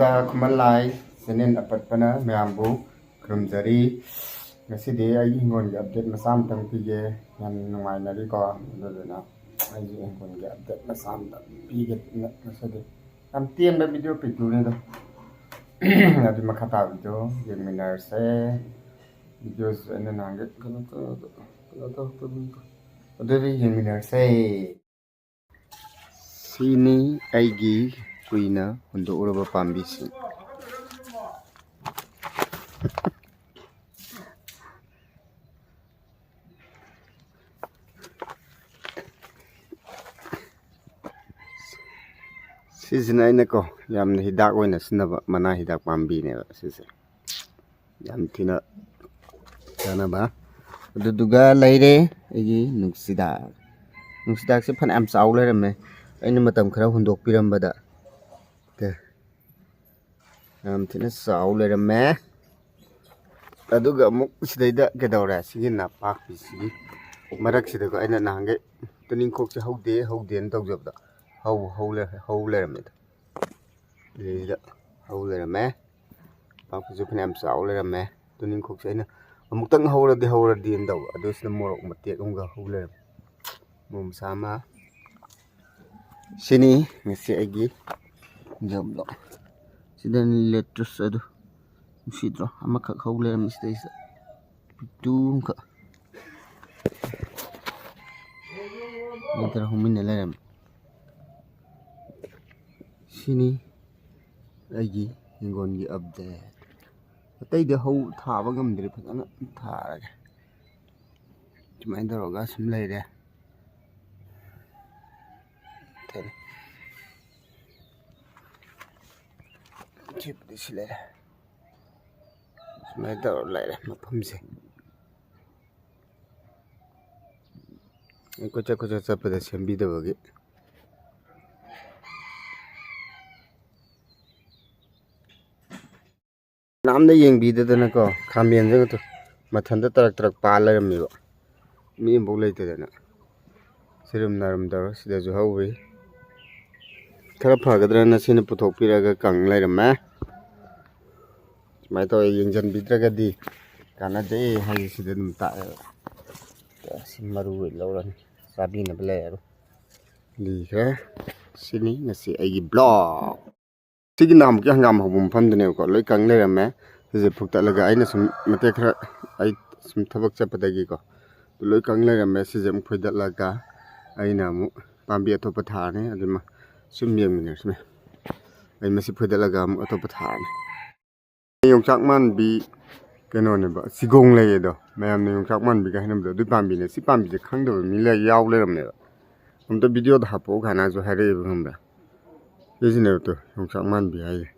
da kumalai senen apat pana meambu krumjari ngasidi ai ngon ga update masam tang pige yan nungai nari ko dodona ai ngon ga update masam tang pige ngasidi am tiam da video pitu ne do adi makata video yeminar se videos ene nange kana to oderi yeminar se sini aigi kuina untuk uraba pambisi sisina ina ko yamna hidak oina sinaba mana hidak pambi ne sise yam tina kana ba duduga laire agi nungsidak se phan am saw lairame aina matam khara hundok pirambada te am tina saw lairame aduga muk sidaida gedawra sigi na pak bisi marak sida ko aina nange tuning khok se haude an tawjabda hau lairame da hau lairame pak su phan am saw lairame tuning khok se aina amuk tang hauradi an daw adu sina morok matek umga hau lairame mum sama sini ngasi agi jablo sidan letras adu sidro amak khawle mistake pitu ka entar humin laram sini agi ngon gi update atai de hau thaba ngamdri phana tharaga tumai daroga sum leire chip disile smai daro laire maphamse kocha chapada sembi dabagi namda yengbi dadana ko khambian je to mathanda tarak pa lairami ba mi bok leitadana sirum narum daro sida ju hawi khara phagadrana sine puthok piraga kang lairama mai to yengjan bidraga di kana de hai sida dum ta simaru lauran sabi na belaru li kha sini ngasi ai blog sigi nam kya ngam hobum phamdne ko loi kang lairama je phukta laga aina sum mate khara ai sum thabak chapadagi ko loi kang lairama sije mu phoida laga aina mu pambi athopa thane aduma sum yemine sum ai masi phoida laga mu athopa thane yongchak man bi keno ne ba sigong le do mayam ne yongchak man bi ga hinam do du pambi ne si pambi je khang do mi le yaw le ram ne hum to video da hapo khana jo hare hum ba yejine to yongchak man bi ai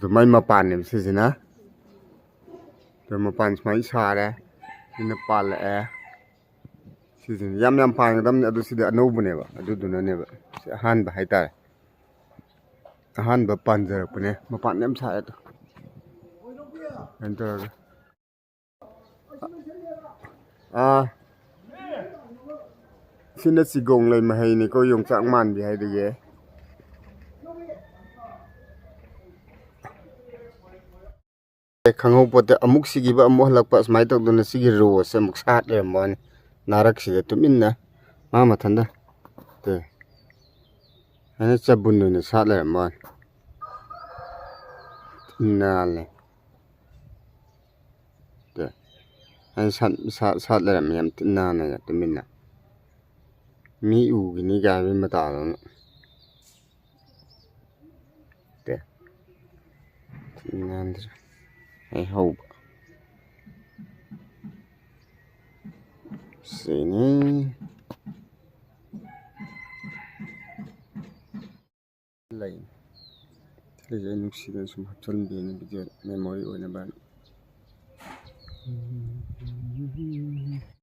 to mai ma pan ne sijina to ma pan mai sa re ina pal e sijin yam pan dam ne adu sida no bu ne ba adu du na ne ba han ba hai ta han ba pan jar pu ne ma pan nem sa to enter sina sigong lai ma hai ni ko yongchak man bi hai de ye khangau pote amuk sigi ba amu halak pas mai tok dona sigi ro se muk sat le mon narak si tumin na ma thanda te ana chabun ne sat le mon na le te an sat le yam na na tumin na mi u gini ga mi mata no te nan I hope sini lain jadi nuksidan sum hapchal bi ne video memory oina ban